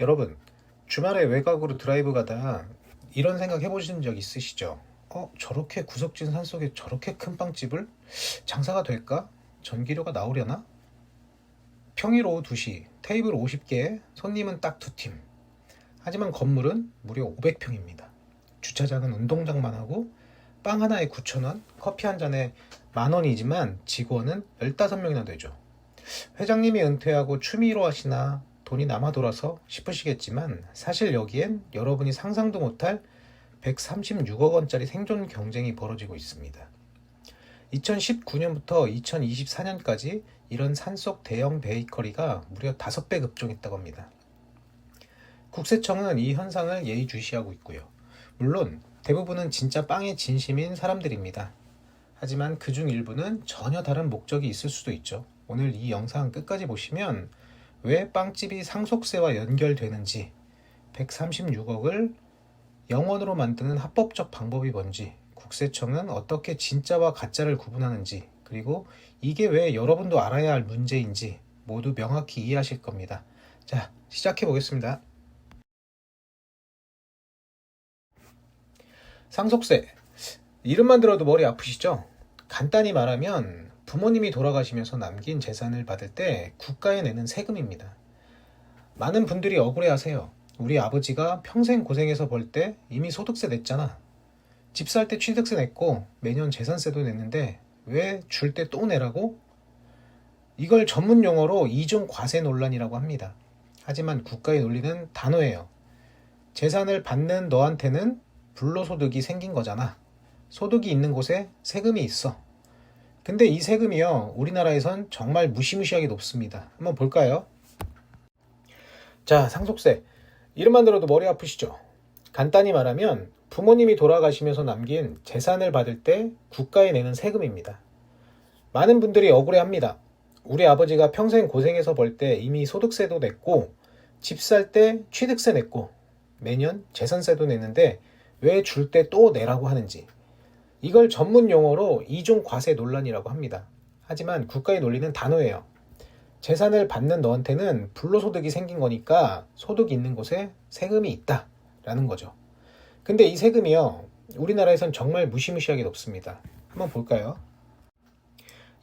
여러분, 주말에 외곽으로 드라이브 가다 이런 생각 해보신 적 있으시죠? 저렇게 구석진 산속에 저렇게 큰 빵집을? 장사가 될까? 전기료가 나오려나? 평일 오후 2시, 테이블 50개, 손님은 딱 2팀. 하지만 건물은 무려 500평입니다. 주차장은 운동장만 하고 빵 하나에 9,000원, 커피 한 잔에 10,000원이지만 직원은 15명이나 되죠. 회장님이 은퇴하고 취미로 하시나 돈이 남아 돌아서 싶으시겠지만 사실 여기엔 여러분이 상상도 못할 136억 원짜리 생존 경쟁이 벌어지고 있습니다. 2019년부터 2024년까지 이런 산속 대형 베이커리가 무려 5배 급증했다고 합니다. 국세청은 이 현상을 예의주시하고 있고요. 물론 대부분은 진짜 빵에 진심인 사람들입니다. 하지만 그중 일부는 전혀 다른 목적이 있을 수도 있죠. 오늘 이 영상 끝까지 보시면 왜 빵집이 상속세와 연결되는지, 136억을 영원으로 만드는 합법적 방법이 뭔지, 국세청은 어떻게 진짜와 가짜를 구분하는지, 그리고 이게 왜 여러분도 알아야 할 문제인지 모두 명확히 이해하실 겁니다. 자, 시작해 보겠습니다. 상속세. 이름만 들어도 머리 아프시죠? 간단히 말하면 부모님이 돌아가시면서 남긴 재산을 받을 때 국가에 내는 세금입니다. 많은 분들이 억울해하세요. 우리 아버지가 평생 고생해서 벌 때 이미 소득세 냈잖아. 집 살 때 취득세 냈고 매년 재산세도 냈는데 왜 줄 때 또 내라고? 이걸 전문 용어로 이중 과세 논란이라고 합니다. 하지만 국가의 논리는 단호해요. 재산을 받는 너한테는 불로소득이 생긴 거잖아. 소득이 있는 곳에 세금이 있어. 근데 이 세금이요, 우리나라에선 정말 무시무시하게 높습니다. 한번 볼까요? 자, 상속세. 이름만 들어도 머리 아프시죠? 간단히 말하면 부모님이 돌아가시면서 남긴 재산을 받을 때 국가에 내는 세금입니다. 많은 분들이 억울해합니다. 우리 아버지가 평생 고생해서 벌 때 이미 소득세도 냈고 집 살 때 취득세 냈고 매년 재산세도 냈는데 왜 줄 때 또 내라고 하는지. 이걸 전문 용어로 이중 과세 논란이라고 합니다. 하지만 국가의 논리는 단호해요. 재산을 받는 너한테는 불로소득이 생긴 거니까 소득이 있는 곳에 세금이 있다 라는 거죠. 근데 이 세금이요, 우리나라에선 정말 무시무시하게 높습니다. 한번 볼까요?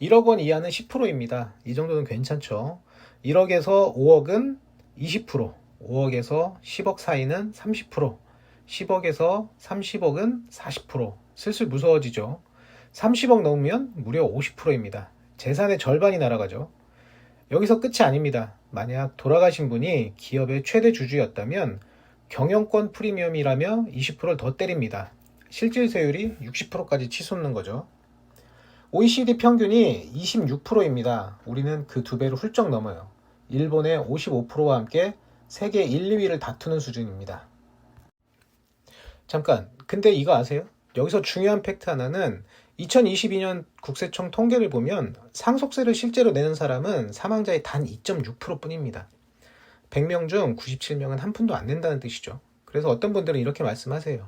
1억 원 이하는 10%입니다. 이 정도는 괜찮죠. 1억에서 5억은 20%, 5억에서 10억 사이는 30%, 10억에서 30억은 40%. 슬슬 무서워지죠. 30억 넘으면 무려 50%입니다. 재산의 절반이 날아가죠. 여기서 끝이 아닙니다. 만약 돌아가신 분이 기업의 최대 주주였다면 경영권 프리미엄이라며 20%를 더 때립니다. 실질세율이 60%까지 치솟는 거죠. OECD 평균이 26%입니다. 우리는 그 2배로 훌쩍 넘어요. 일본의 55%와 함께 세계 1, 2위를 다투는 수준입니다. 잠깐, 근데 이거 아세요? 여기서 중요한 팩트 하나는 2022년 국세청 통계를 보면 상속세를 실제로 내는 사람은 사망자의 단 2.6% 뿐입니다. 100명 중 97명은 한 푼도 안 낸다는 뜻이죠. 그래서 어떤 분들은 이렇게 말씀하세요.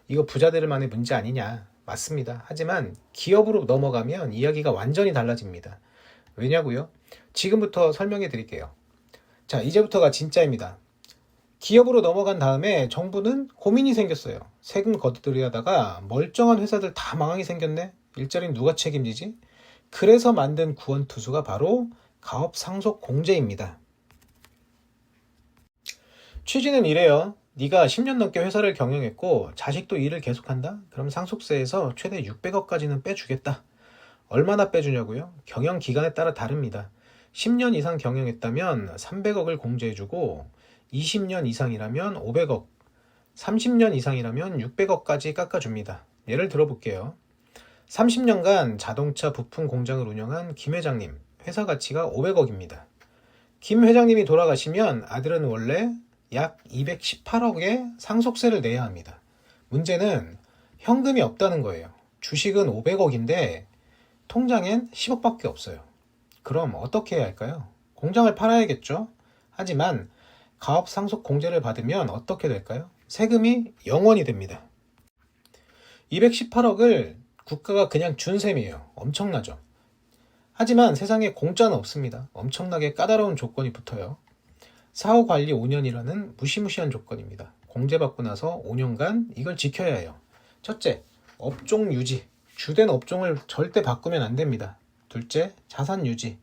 이거 부자들만의 문제 아니냐. 맞습니다. 하지만 기업으로 넘어가면 이야기가 완전히 달라집니다. 왜냐고요? 지금부터 설명해 드릴게요. 자, 이제부터가 진짜입니다. 기업으로 넘어간 다음에 정부는 고민이 생겼어요. 세금 거두려다가 멀쩡한 회사들 다 망하게 생겼네? 일자리는 누가 책임지지? 그래서 만든 구원투수가 바로 가업상속공제입니다. 취지는 이래요. 네가 10년 넘게 회사를 경영했고 자식도 일을 계속한다? 그럼 상속세에서 최대 600억까지는 빼주겠다. 얼마나 빼주냐고요? 경영 기간에 따라 다릅니다. 10년 이상 경영했다면 300억을 공제해주고 20년 이상이라면 500억, 30년 이상이라면 600억까지 깎아줍니다. 예를 들어볼게요. 30년간 자동차 부품 공장을 운영한 김 회장님, 회사 가치가 500억입니다. 김 회장님이 돌아가시면 아들은 원래 약 218억의 상속세를 내야 합니다. 문제는 현금이 없다는 거예요. 주식은 500억인데 통장엔 10억밖에 없어요. 그럼 어떻게 해야 할까요? 공장을 팔아야겠죠? 하지만 가업 상속 공제를 받으면 어떻게 될까요? 세금이 0원이 됩니다. 218억을 국가가 그냥 준 셈이에요. 엄청나죠? 하지만 세상에 공짜는 없습니다. 엄청나게 까다로운 조건이 붙어요. 사후 관리 5년이라는 무시무시한 조건입니다. 공제받고 나서 5년간 이걸 지켜야 해요. 첫째, 업종 유지. 주된 업종을 절대 바꾸면 안 됩니다. 둘째, 자산 유지.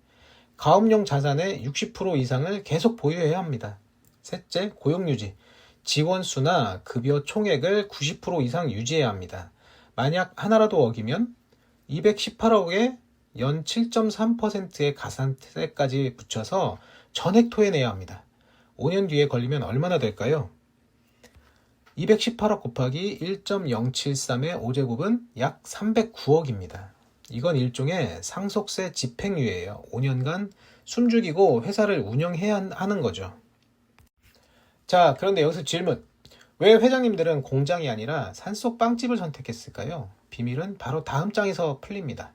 가업용 자산의 60% 이상을 계속 보유해야 합니다. 셋째, 고용 유지. 지원수나 급여 총액을 90% 이상 유지해야 합니다. 만약 하나라도 어기면 218억에 연 7.3%의 가산세까지 붙여서 전액 토해내야 합니다. 5년 뒤에 걸리면 얼마나 될까요? 218억 곱하기 1.073의 5제곱은 약 309억입니다. 이건 일종의 상속세 집행유예예요. 5년간 숨죽이고 회사를 운영해야 하는 거죠. 자, 그런데 여기서 질문. 왜 회장님들은 공장이 아니라 산속 빵집을 선택했을까요? 비밀은 바로 다음 장에서 풀립니다.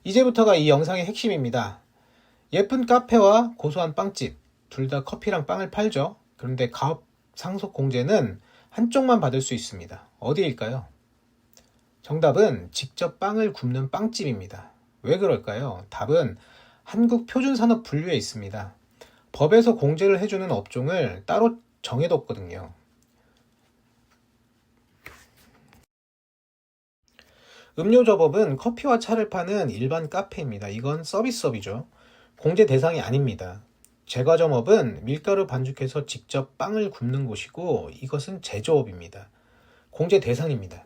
이제부터가 이 영상의 핵심입니다. 예쁜 카페와 고소한 빵집, 둘 다 커피랑 빵을 팔죠. 그런데 가업 상속 공제는 한쪽만 받을 수 있습니다. 어디일까요? 정답은 직접 빵을 굽는 빵집입니다. 왜 그럴까요? 답은 한국표준산업분류에 있습니다. 법에서 공제를 해주는 업종을 따로 정해뒀거든요. 음료조법은 커피와 차를 파는 일반 카페입니다. 이건 서비스업이죠. 공제 대상이 아닙니다. 제과점업은 밀가루 반죽해서 직접 빵을 굽는 곳이고 이것은 제조업입니다. 공제 대상입니다.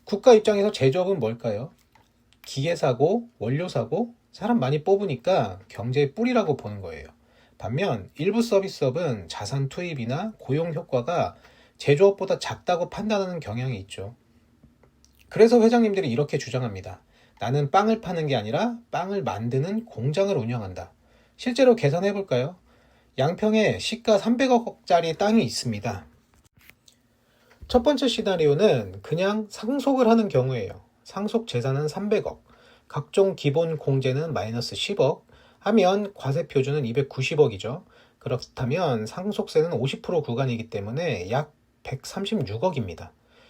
국가 입장에서 제조업은 뭘까요? 기계 사고, 원료 사고, 사람 많이 뽑으니까 경제의 뿌리라고 보는 거예요. 반면 일부 서비스업은 자산 투입이나 고용 효과가 제조업보다 작다고 판단하는 경향이 있죠. 그래서 회장님들이 이렇게 주장합니다. 나는 빵을 파는 게 아니라 빵을 만드는 공장을 운영한다. 실제로 계산해 볼까요? 양평에 시가 300억짜리 땅이 있습니다. 첫 번째 시나리오는 그냥 상속을 하는 경우예요. 상속 재산은 300억, 각종 기본 공제는 마이너스 10억 하면 과세 표준은 290억이죠. 그렇다면 상속세는 50% 구간이기 때문에 약 136억입니다.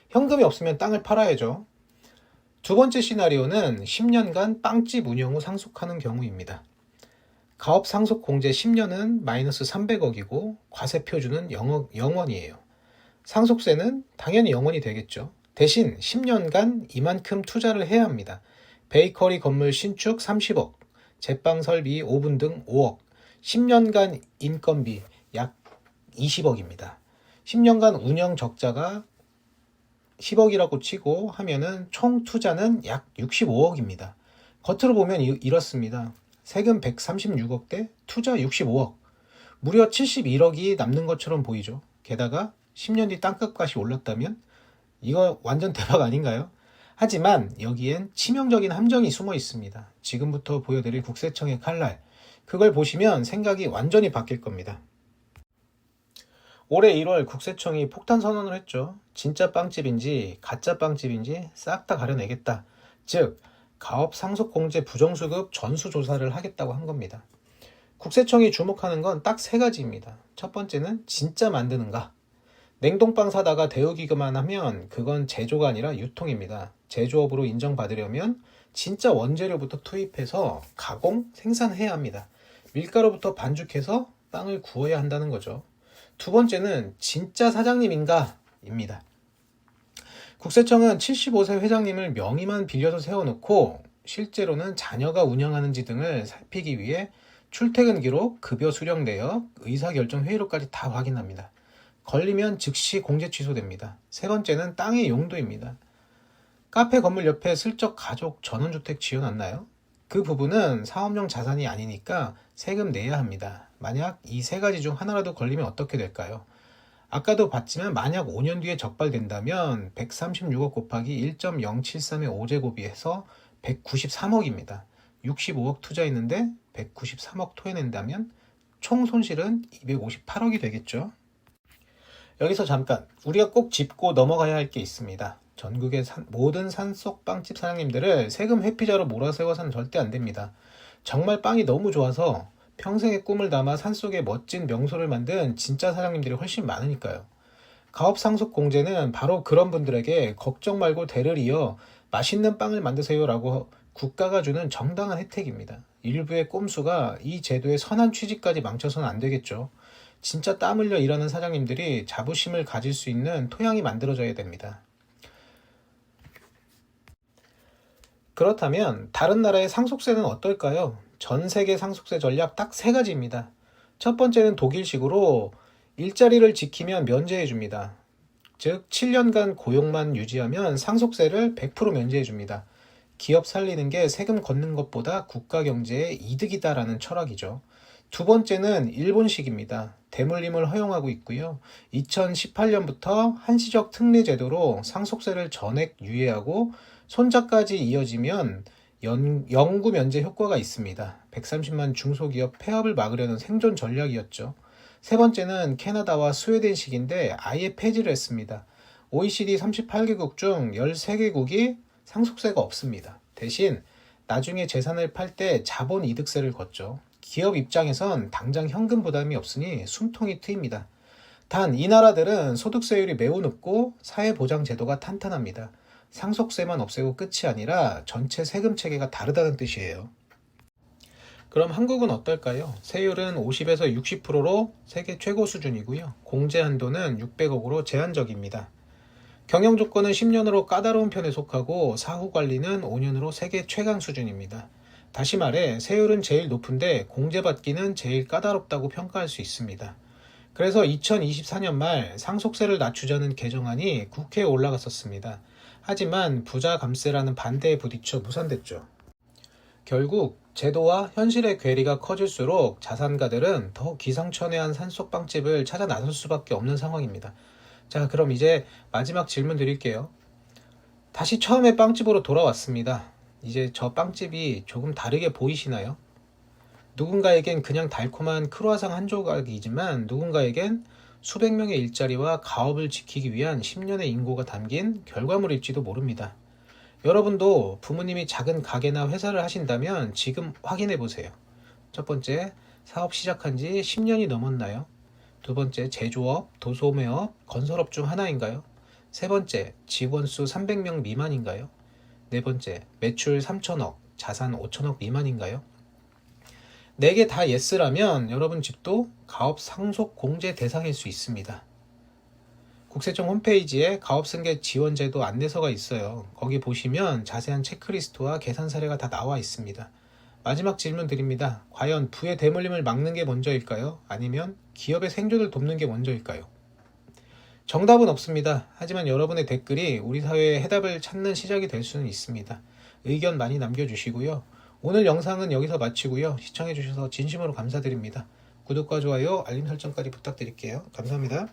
현금이 없으면 땅을 팔아야죠. 두 번째 시나리오는 10년간 빵집 운영 후 상속하는 경우입니다. 가업 상속 공제 10년은 마이너스 300억이고 과세 표준은 0원이에요. 상속세는 당연히 0원이 되겠죠. 대신 10년간 이만큼 투자를 해야 합니다. 베이커리 건물 신축 30억, 제빵 설비 오븐 등 5억, 10년간 인건비 약 20억입니다. 10년간 운영 적자가 10억이라고 치고 하면은 총 투자는 약 65억입니다. 겉으로 보면 이렇습니다. 세금 136억 대 투자 65억. 무려 71억이 남는 것처럼 보이죠. 게다가 10년 뒤 땅값이 올랐다면 이거 완전 대박 아닌가요? 하지만 여기엔 치명적인 함정이 숨어 있습니다. 지금부터 보여드릴 국세청의 칼날. 그걸 보시면 생각이 완전히 바뀔 겁니다. 올해 1월 국세청이 폭탄 선언을 했죠. 진짜 빵집인지 가짜 빵집인지 싹 다 가려내겠다. 즉 가업 상속공제 부정수급 전수조사를 하겠다고 한 겁니다. 국세청이 주목하는 건 딱 세 가지입니다. 첫 번째는 진짜 만드는가. 냉동빵 사다가 데우기만 하면 그건 제조가 아니라 유통입니다. 제조업으로 인정받으려면 진짜 원재료부터 투입해서 가공, 생산해야 합니다. 밀가루부터 반죽해서 빵을 구워야 한다는 거죠. 두 번째는 진짜 사장님인가? 입니다. 국세청은 75세 회장님을 명의만 빌려서 세워놓고 실제로는 자녀가 운영하는지 등을 살피기 위해 출퇴근 기록, 급여 수령 내역, 의사결정 회의록까지 다 확인합니다. 걸리면 즉시 공제 취소됩니다. 세 번째는 땅의 용도입니다. 카페 건물 옆에 슬쩍 가족 전원주택 지어놨나요? 그 부분은 사업용 자산이 아니니까 세금 내야 합니다. 만약 이 세 가지 중 하나라도 걸리면 어떻게 될까요? 아까도 봤지만 만약 5년 뒤에 적발된다면 136억 곱하기 1.073의 5제곱이 해서 193억입니다. 65억 투자했는데 193억 토해낸다면 총 손실은 258억이 되겠죠. 여기서 잠깐 우리가 꼭 짚고 넘어가야 할 게 있습니다. 전국의 모든 산속 빵집 사장님들을 세금 회피자로 몰아세워서는 절대 안 됩니다. 정말 빵이 너무 좋아서 평생의 꿈을 담아 산속에 멋진 명소를 만든 진짜 사장님들이 훨씬 많으니까요. 가업 상속 공제는 바로 그런 분들에게 걱정 말고 대를 이어 맛있는 빵을 만드세요라고 국가가 주는 정당한 혜택입니다. 일부의 꼼수가 이 제도의 선한 취지까지 망쳐서는 안 되겠죠. 진짜 땀 흘려 일하는 사장님들이 자부심을 가질 수 있는 토양이 만들어져야 됩니다. 그렇다면 다른 나라의 상속세는 어떨까요? 전 세계 상속세 전략 딱 3가지입니다. 첫 번째는 독일식으로 일자리를 지키면 면제해 줍니다. 즉 7년간 고용만 유지하면 상속세를 100% 면제해 줍니다. 기업 살리는 게 세금 걷는 것보다 국가 경제에 이득이다라는 철학이죠. 두 번째는 일본식입니다. 대물림을 허용하고 있고요. 2018년부터 한시적 특례 제도로 상속세를 전액 유예하고 손자까지 이어지면 영구 면제 효과가 있습니다. 130만 중소기업 폐업을 막으려는 생존 전략이었죠. 세 번째는 캐나다와 스웨덴식인데 아예 폐지를 했습니다. OECD 38개국 중 13개국이 상속세가 없습니다. 대신 나중에 재산을 팔 때 자본이득세를 걷죠. 기업 입장에선 당장 현금 부담이 없으니 숨통이 트입니다. 단 이 나라들은 소득세율이 매우 높고 사회보장제도가 탄탄합니다. 상속세만 없애고 끝이 아니라 전체 세금 체계가 다르다는 뜻이에요. 그럼 한국은 어떨까요? 세율은 50에서 60%로 세계 최고 수준이고요. 공제 한도는 600억으로 제한적입니다. 경영 조건은 10년으로 까다로운 편에 속하고 사후 관리는 5년으로 세계 최강 수준입니다. 다시 말해 세율은 제일 높은데 공제받기는 제일 까다롭다고 평가할 수 있습니다. 그래서 2024년 말 상속세를 낮추자는 개정안이 국회에 올라갔었습니다. 하지만 부자 감세라는 반대에 부딪혀 무산됐죠. 결국 제도와 현실의 괴리가 커질수록 자산가들은 더 기상천외한 산속빵집을 찾아 나설 수밖에 없는 상황입니다. 자, 그럼 이제 마지막 질문 드릴게요. 다시 처음에 빵집으로 돌아왔습니다. 이제 저 빵집이 조금 다르게 보이시나요? 누군가에겐 그냥 달콤한 크루아상 한 조각이지만 누군가에겐 수백 명의 일자리와 가업을 지키기 위한 10년의 인고가 담긴 결과물일지도 모릅니다. 여러분도 부모님이 작은 가게나 회사를 하신다면 지금 확인해 보세요. 첫 번째, 사업 시작한 지 10년이 넘었나요? 두 번째, 제조업, 도소매업, 건설업 중 하나인가요? 세 번째, 직원 수 300명 미만인가요? 네 번째, 매출 3천억, 자산 5천억 미만인가요? 4개 다 예스라면 여러분 집도 가업 상속 공제 대상일 수 있습니다. 국세청 홈페이지에 가업승계 지원제도 안내서가 있어요. 거기 보시면 자세한 체크리스트와 계산 사례가 다 나와 있습니다. 마지막 질문 드립니다. 과연 부의 대물림을 막는 게 먼저일까요? 아니면 기업의 생존을 돕는 게 먼저일까요? 정답은 없습니다. 하지만 여러분의 댓글이 우리 사회의 해답을 찾는 시작이 될 수는 있습니다. 의견 많이 남겨주시고요. 오늘 영상은 여기서 마치고요. 시청해주셔서 진심으로 감사드립니다. 구독과 좋아요, 알림 설정까지 부탁드릴게요. 감사합니다.